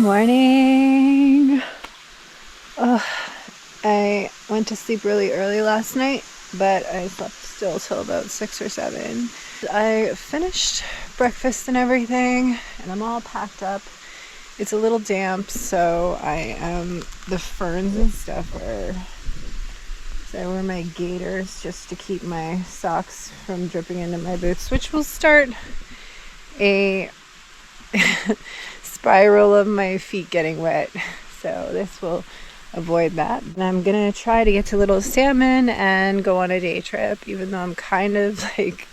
morning. Oh, I went to sleep really early last night, but I slept still till about 6 or 7. I finished breakfast and everything, and I'm all packed up. It's a little damp, so the ferns and stuff are, so I wear my gaiters just to keep my socks from dripping into my boots, which will start a spiral of my feet getting wet. So this will avoid that. And I'm gonna try to get to Little Salmon and go on a day trip, even though I'm kind of like,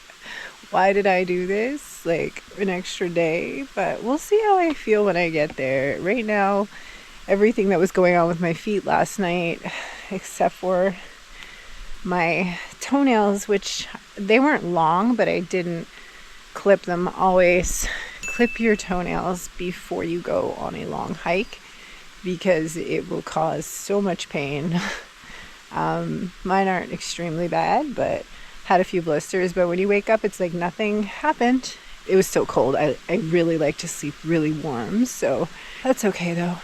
why did I do this? Like an extra day, but we'll see how I feel when I get there. Right now, everything that was going on with my feet last night, except for my toenails, which they weren't long, but I didn't clip them. Always clip your toenails before you go on a long hike because it will cause so much pain. Mine aren't extremely bad, but had a few blisters, but when you wake up it's like nothing happened. It was still cold. I really like to sleep really warm, so that's okay though.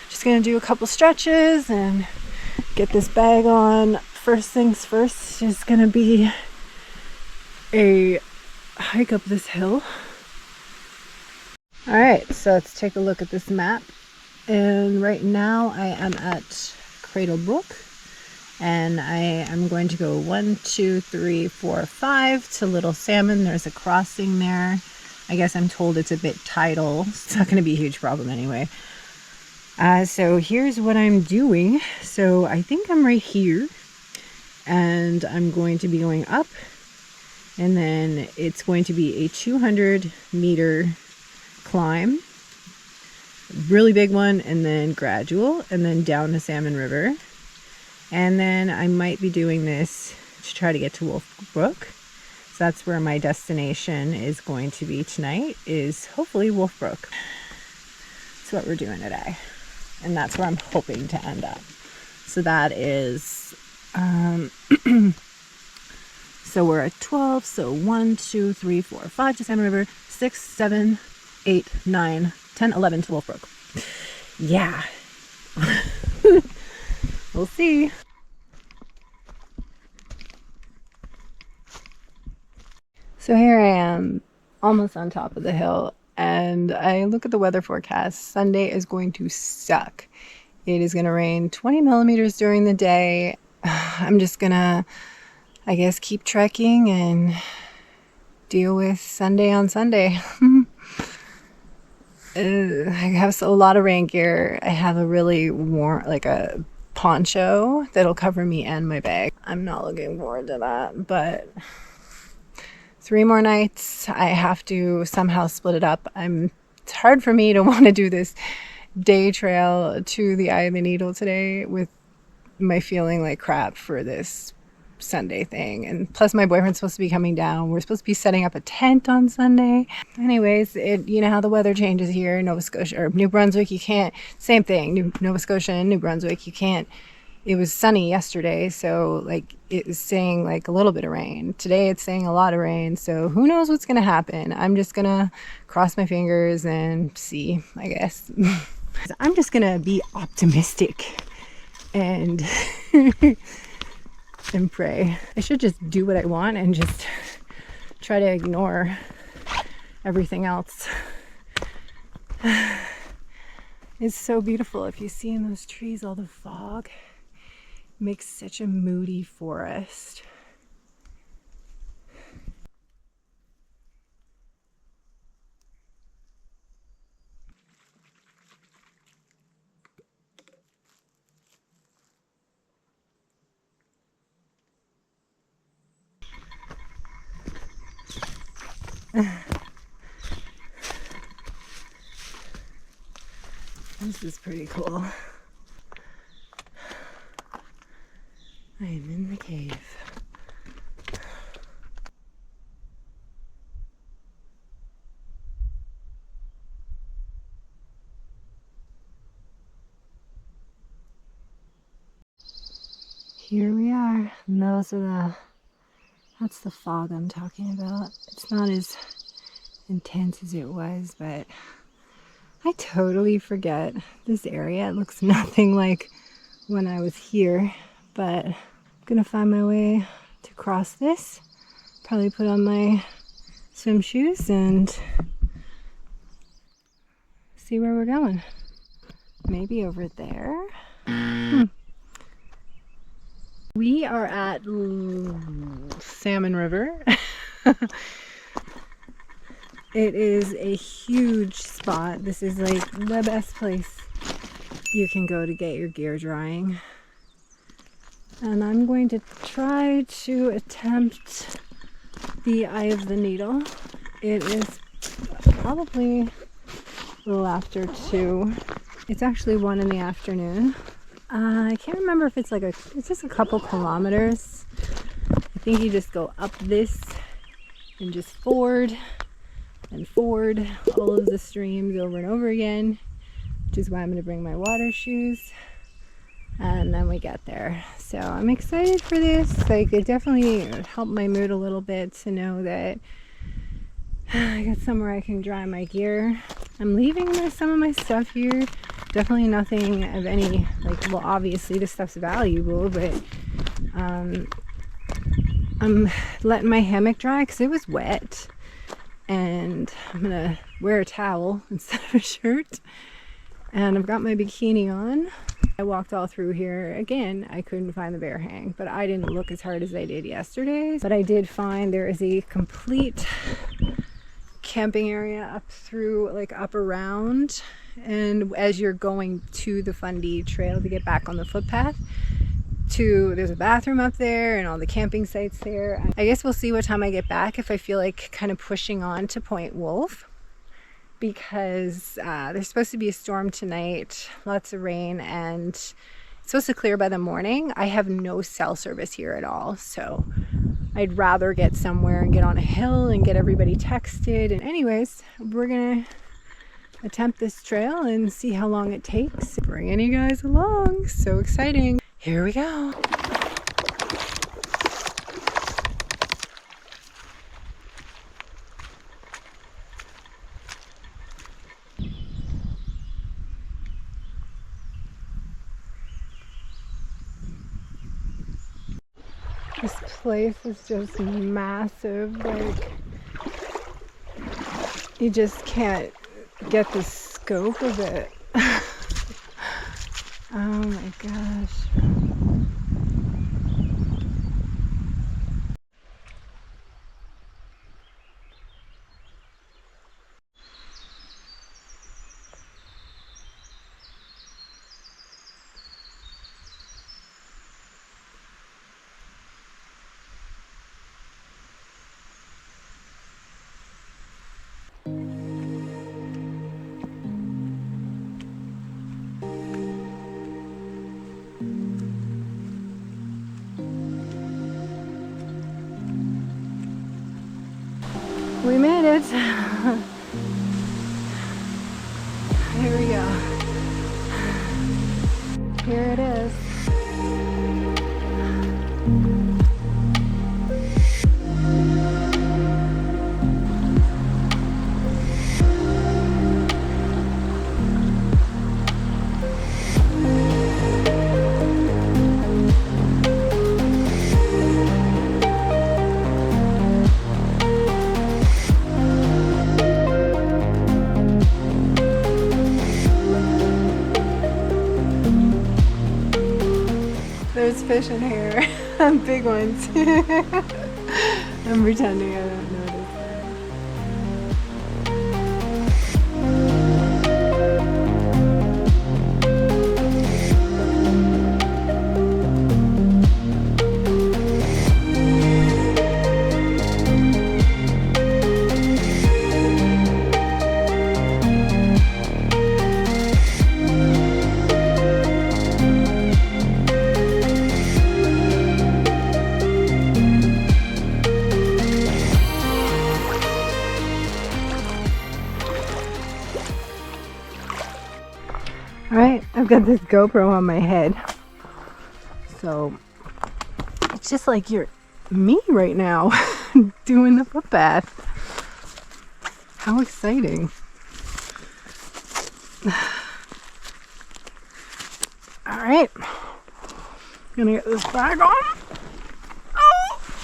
Just gonna do a couple stretches and get this bag on. First things first is gonna be a hike up this hill. Alright, so let's take a look at this map. And right now I am at Cradle Brook, and I am going to go 1, 2, 3, 4, 5 to Little Salmon. There's a crossing there. I guess I'm told it's a bit tidal. It's not going to be a huge problem anyway. So here's what I'm doing. So I think I'm right here, and I'm going to be going up, and then it's going to be a 200-meter climb, really big one, and then gradual, and then down to Salmon River. And then I might be doing this to try to get to Wolf Brook. So that's where my destination is going to be tonight, is hopefully Wolf Brook. That's what we're doing today, and that's where I'm hoping to end up. So that is so we're at 12, so 1, 2, 3, 4, 5 to Salmon River, 6, 7, 8, 9, 10, 11 to Wolf Brook. Yeah. We'll see. So here I am, almost on top of the hill, and I look at the weather forecast. Sunday is going to suck. It is going to rain 20 millimeters during the day. I'm just gonna, I guess, keep trekking and deal with Sunday on Sunday. I have a lot of rain gear. I have a really warm, like a poncho that'll cover me and my bag. I'm not looking forward to that, but 3 more nights. I have to somehow split it up. It's hard for me to want to do this day trail to the Eye of the Needle today with my feeling like crap for this Sunday thing, and plus my boyfriend's supposed to be coming down. We're supposed to be setting up a tent on Sunday. Anyways, you know how the weather changes here in Nova Scotia or New Brunswick. You can't, same thing, Nova Scotia and New Brunswick, you can't. It was sunny yesterday, so like it was saying like a little bit of rain. Today it's saying a lot of rain, so who knows what's gonna happen. I'm just gonna cross my fingers and see, I guess. I'm just gonna be optimistic and and pray. I should just do what I want and just try to ignore everything else. It's so beautiful. If you see in those trees all the fog, it makes such a moody forest. This is pretty cool. I am in the cave. Here we are, and that's the fog I'm talking about. It's not as intense as it was, but I totally forget this area. It looks nothing like when I was here, but I'm gonna find my way to cross this. Probably put on my swim shoes and see where we're going. Maybe over there. We are at Salmon River. It is a huge spot. This is like the best place you can go to get your gear drying. And I'm going to try to attempt the Eye of the Needle. It is probably a little after 2. It's actually 1 in the afternoon. I can't remember if it's it's just a couple kilometers. I think you just go up this and just ford and ford all of the streams over and over again, which is why I'm going to bring my water shoes. And then we get there. So I'm excited for this. Like, it definitely helped my mood a little bit to know that I got somewhere I can dry my gear. I'm leaving some of my stuff here. Definitely nothing of any, like, well, obviously this stuff's valuable, but I'm letting my hammock dry because it was wet. And I'm gonna wear a towel instead of a shirt. And I've got my bikini on. I walked all through here. Again, I couldn't find the bear hang, but I didn't look as hard as I did yesterday. But I did find there is a complete camping area up through, like, up around. And as you're going to the Fundy trail to get back on the footpath, there's a bathroom up there and all the camping sites there. I guess we'll see what time I get back, if I feel like kind of pushing on to Point Wolf, because there's supposed to be a storm tonight, lots of rain, and it's supposed to clear by the morning. I have no cell service here at all, so I'd rather get somewhere and get on a hill and get everybody texted. And anyways, we're gonna attempt this trail and see how long it takes. Bringing you guys along, so exciting. Here we go. This place is just massive. Like, you just can't get the scope of it. Oh my gosh. We made it. Here we go. Here it is. There's fish in here. Big ones. I'm pretending I don't notice. Alright, I've got this GoPro on my head. So it's just like you're me right now doing the footpath. How exciting. All right, gonna get this bag on.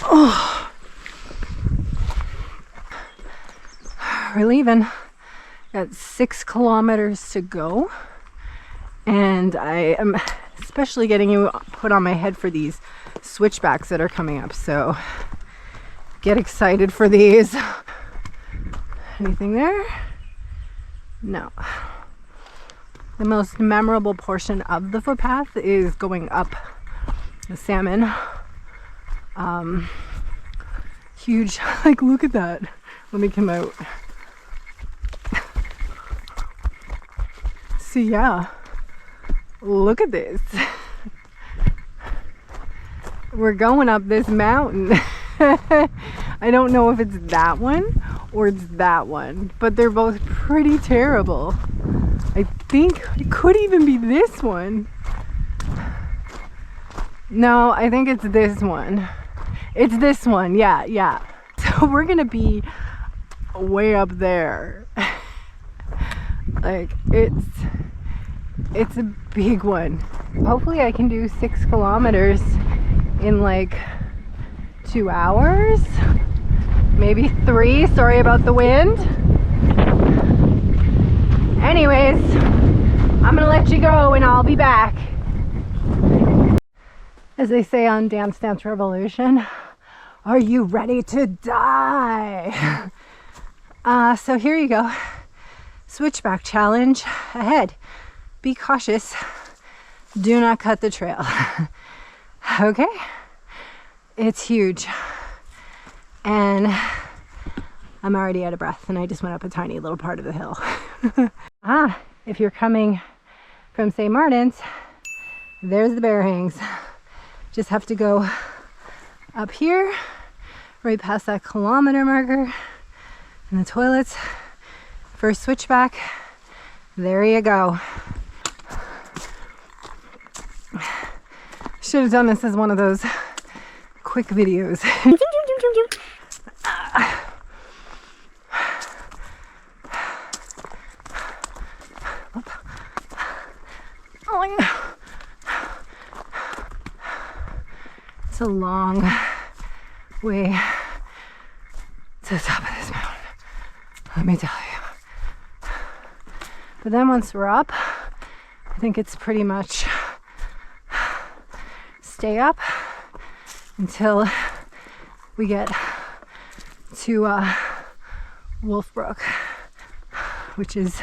Oh. We're leaving. Got 6 kilometers to go, and I am especially getting you put on my head for these switchbacks that are coming up, so get excited for these. Anything there? No. The most memorable portion of the footpath is going up the Salmon. Huge, like, look at that. Let me come out. So yeah, look at this. We're going up this mountain. I don't know if it's that one or it's that one, but they're both pretty terrible. I think it could even be this one. No, I think it's this one. It's this one, yeah. So we're gonna be way up there. Like, it's a big one. Hopefully I can do 6 kilometers in like 2 hours, maybe 3. Sorry about the wind. Anyways, I'm gonna let you go and I'll be back. As they say on Dance Dance Revolution, are you ready to die? So here you go. Switchback challenge ahead. Be cautious. Do not cut the trail. Okay? It's huge. And I'm already out of breath, and I just went up a tiny little part of the hill. If you're coming from St. Martin's, there's the bear hangs. Just have to go up here, right past that kilometer marker, and the toilets. First switchback, there you go. Should have done this as one of those quick videos. It's a long way to the top of this mountain, let me tell you. But then once we're up, I think it's pretty much stay up until we get to Wolf Brook, which is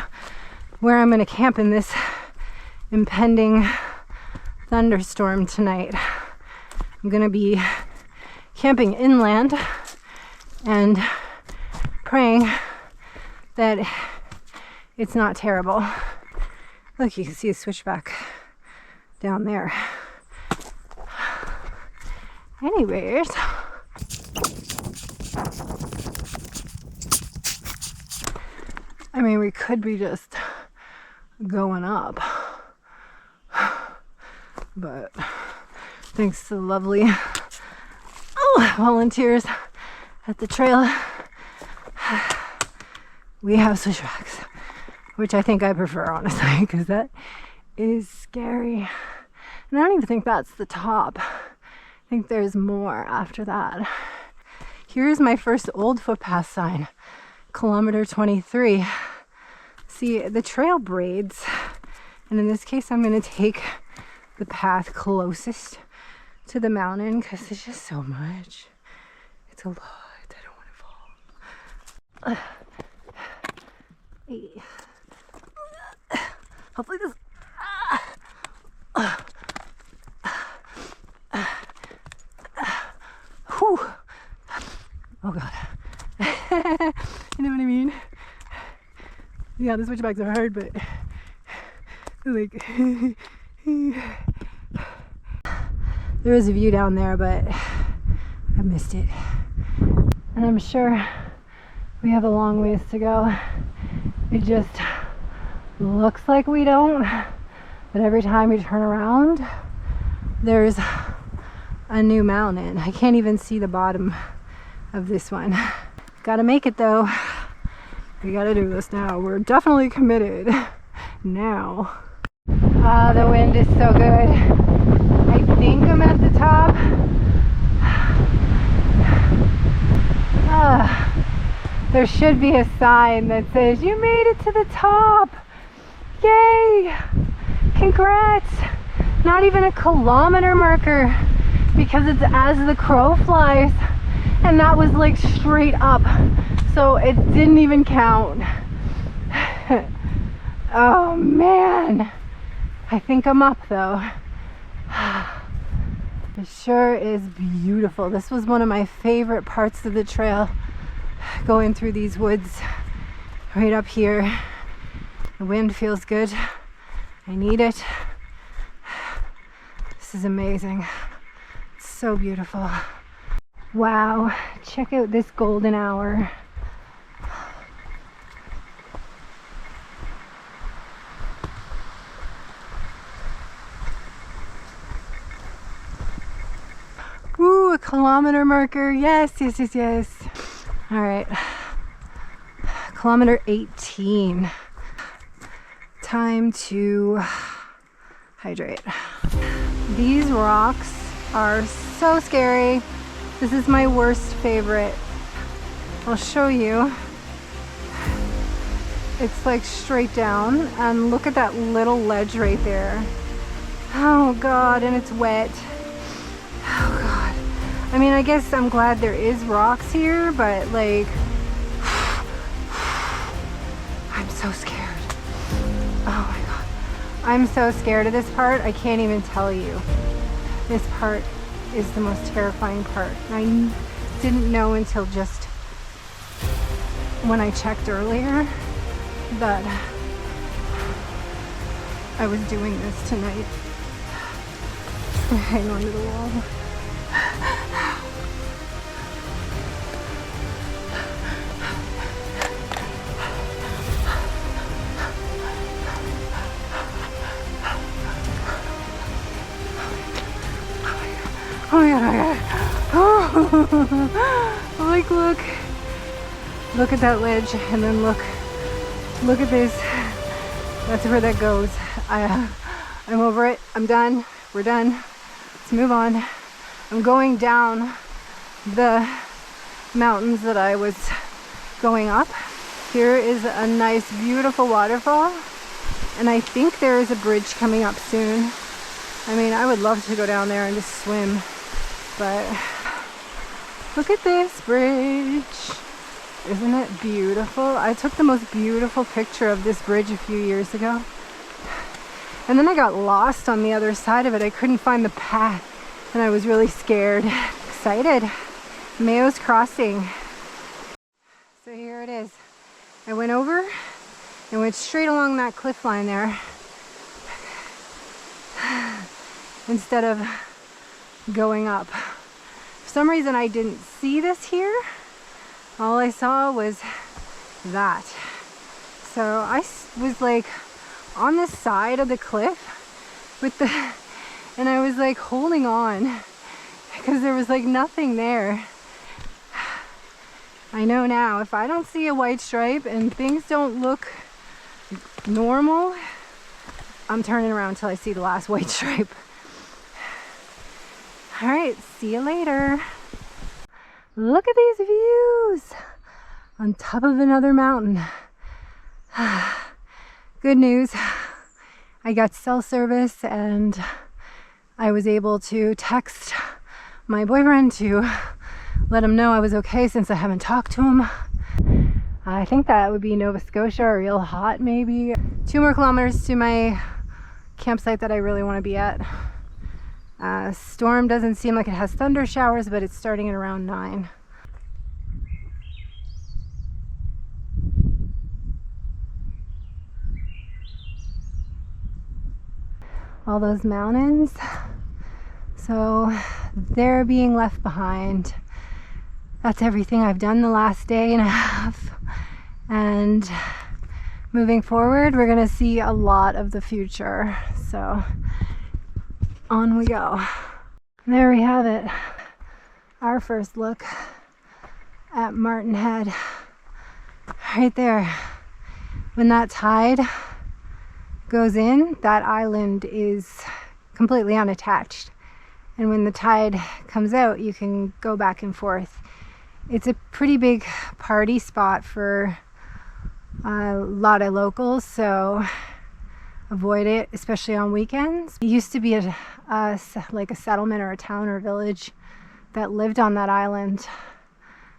where I'm going to camp in this impending thunderstorm tonight. I'm going to be camping inland and praying that it's not terrible. Look, you can see a switchback down there. Anyways, I mean, we could be just going up, but thanks to the lovely volunteers at the trail, we have switchbacks, which I think I prefer, honestly, because that is scary. And I don't even think that's the top. I think there's more after that. Here's my first old footpath sign, kilometer 23. See, the trail braids, and in this case I'm going to take the path closest to the mountain because it's just so much. It's a lot. I don't want to fall. Hey. Hopefully this. Whew. Oh god. You know what I mean? Yeah, the switchbacks are hard, but like there is a view down there, but I missed it. And I'm sure we have a long ways to go. It just looks like we don't, but every time we turn around, there's a new mountain. I can't even see the bottom of this one. Gotta make it though. We gotta do this now. We're definitely committed. now. Ah, the wind is so good. I think I'm at the top. There should be a sign that says, "You made it to the top! Yay! Congrats!" Not even a kilometer marker, because it's as the crow flies, and that was like straight up, so it didn't even count. Oh man, I think I'm up though. It sure is beautiful. This was one of my favorite parts of the trail, going through these woods right up here. The wind feels good. I need it. This is amazing. It's so beautiful. Wow, check out this golden hour. Ooh, a kilometer marker. Yes, yes, yes, yes. All right. Kilometer 18. Time to hydrate. These rocks are so scary. This is my worst favorite. I'll show you. It's like straight down, and look at that little ledge right there. Oh God, and it's wet. Oh God. I mean, I guess I'm glad there is rocks here, but like, I'm so scared. Oh my God. I'm so scared of this part. I can't even tell you. This part is the most terrifying part. I didn't know until just when I checked earlier that I was doing this tonight. Just gonna hang on to the wall. Oh my God, oh my God. Oh, like look at that ledge, and then look at this. That's where that goes. I'm over it. I'm done. We're done. Let's move on. I'm going down the mountains that I was going up. Here is a nice, beautiful waterfall, and I think there is a bridge coming up soon. I mean, I would love to go down there and just swim, but look at this bridge. Isn't it beautiful? I took the most beautiful picture of this bridge a few years ago. And then I got lost on the other side of it. I couldn't find the path, and I was really scared. Excited. Mayo's Crossing. So here it is. I went over and went straight along that cliff line there instead of going up. For some reason I didn't see this here. All I saw was that. So I was like on the side of the cliff with the, and I was like holding on because there was like nothing there. I know now, if I don't see a white stripe and things don't look normal, I'm turning around until I see the last white stripe. All right, see you later. Look at these views on top of another mountain. Good news, I got cell service and I was able to text my boyfriend to let him know I was okay since I haven't talked to him. I think that would be Nova Scotia or Real Hot maybe. 2 more kilometers to my campsite that I really want to be at. Storm doesn't seem like it has thunder showers, but it's starting at around 9. All those mountains, so they're being left behind. That's everything I've done the last day and a half, and moving forward we're gonna see a lot of the future, so on we go. There we have it, our first look at Martin Head. Right there, when that tide goes in, that island is completely unattached. And when the tide comes out, you can go back and forth. It's a pretty big party spot for a lot of locals, so avoid it, especially on weekends. It used to be like a settlement or a town or village that lived on that island.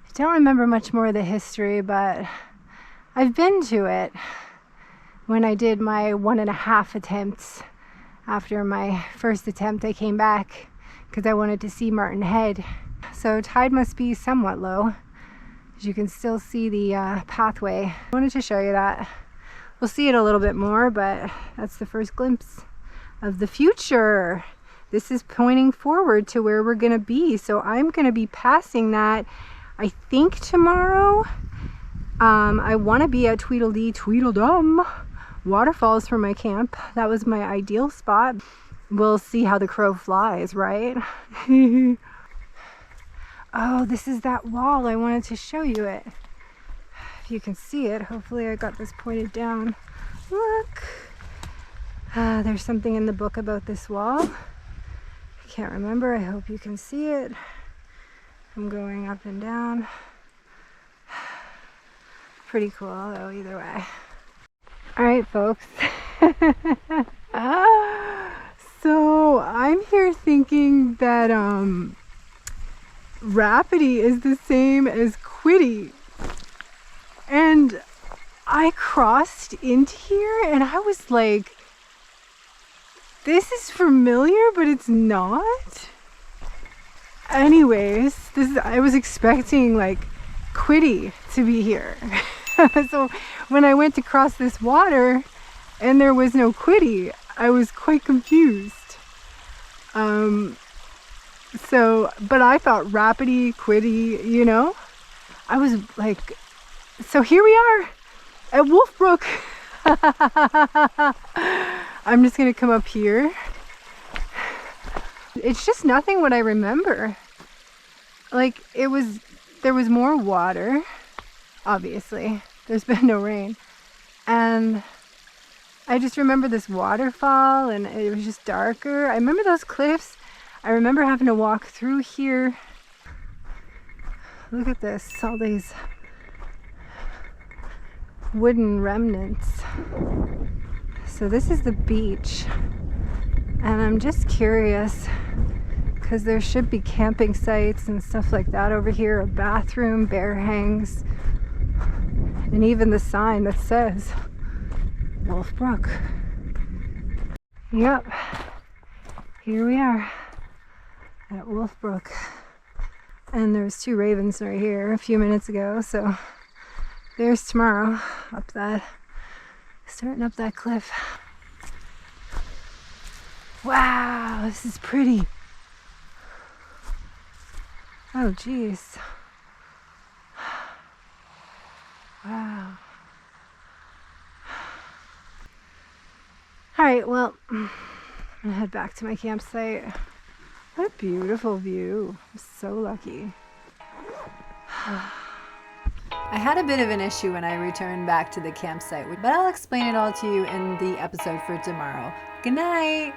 I don't remember much more of the history, but I've been to it when I did my 1.5 attempts. After my first attempt, I came back because I wanted to see Martin Head. So tide must be somewhat low, as you can still see the pathway. I wanted to show you that. We'll see it a little bit more, but that's the first glimpse of the future. This is pointing forward to where we're gonna be. So I'm gonna be passing that, I think, tomorrow. I wanna be at Tweedledee Tweedledum waterfalls for my camp. That was my ideal spot. We'll see how the crow flies, right? Oh, this is that wall. I wanted to show you it. If you can see it, hopefully I got this pointed down. Look. There's something in the book about this wall. I can't remember. I hope you can see it. I'm going up and down. Pretty cool, though, either way. All right, folks. So I'm here thinking that Rapidy is the same as Quiddy. And I crossed into here and I was like, this is familiar, but it's not. Anyways, I was expecting like Quiddy to be here. So when I went to cross this water and there was no Quiddy, I was quite confused. But I thought Rapidy, Quiddy, you know? I was like, so here we are at Wolf Brook. I'm just gonna come up here. It's just nothing what I remember. Like there was more water, obviously. There's been no rain. And I just remember this waterfall and it was just darker. I remember those cliffs. I remember having to walk through here. Look at this, all these wooden remnants. So this is the beach. And I'm just curious because there should be camping sites and stuff like that over here. A bathroom, bear hangs, and even the sign that says Wolf Brook. Yep, here we are at Wolf Brook. And there's 2 ravens right here a few minutes ago, so there's tomorrow starting up that cliff. Wow, this is pretty. Oh geez. Wow. Alright, well, I'm gonna head back to my campsite. What a beautiful view. I'm so lucky. I had a bit of an issue when I returned back to the campsite, but I'll explain it all to you in the episode for tomorrow. Good night!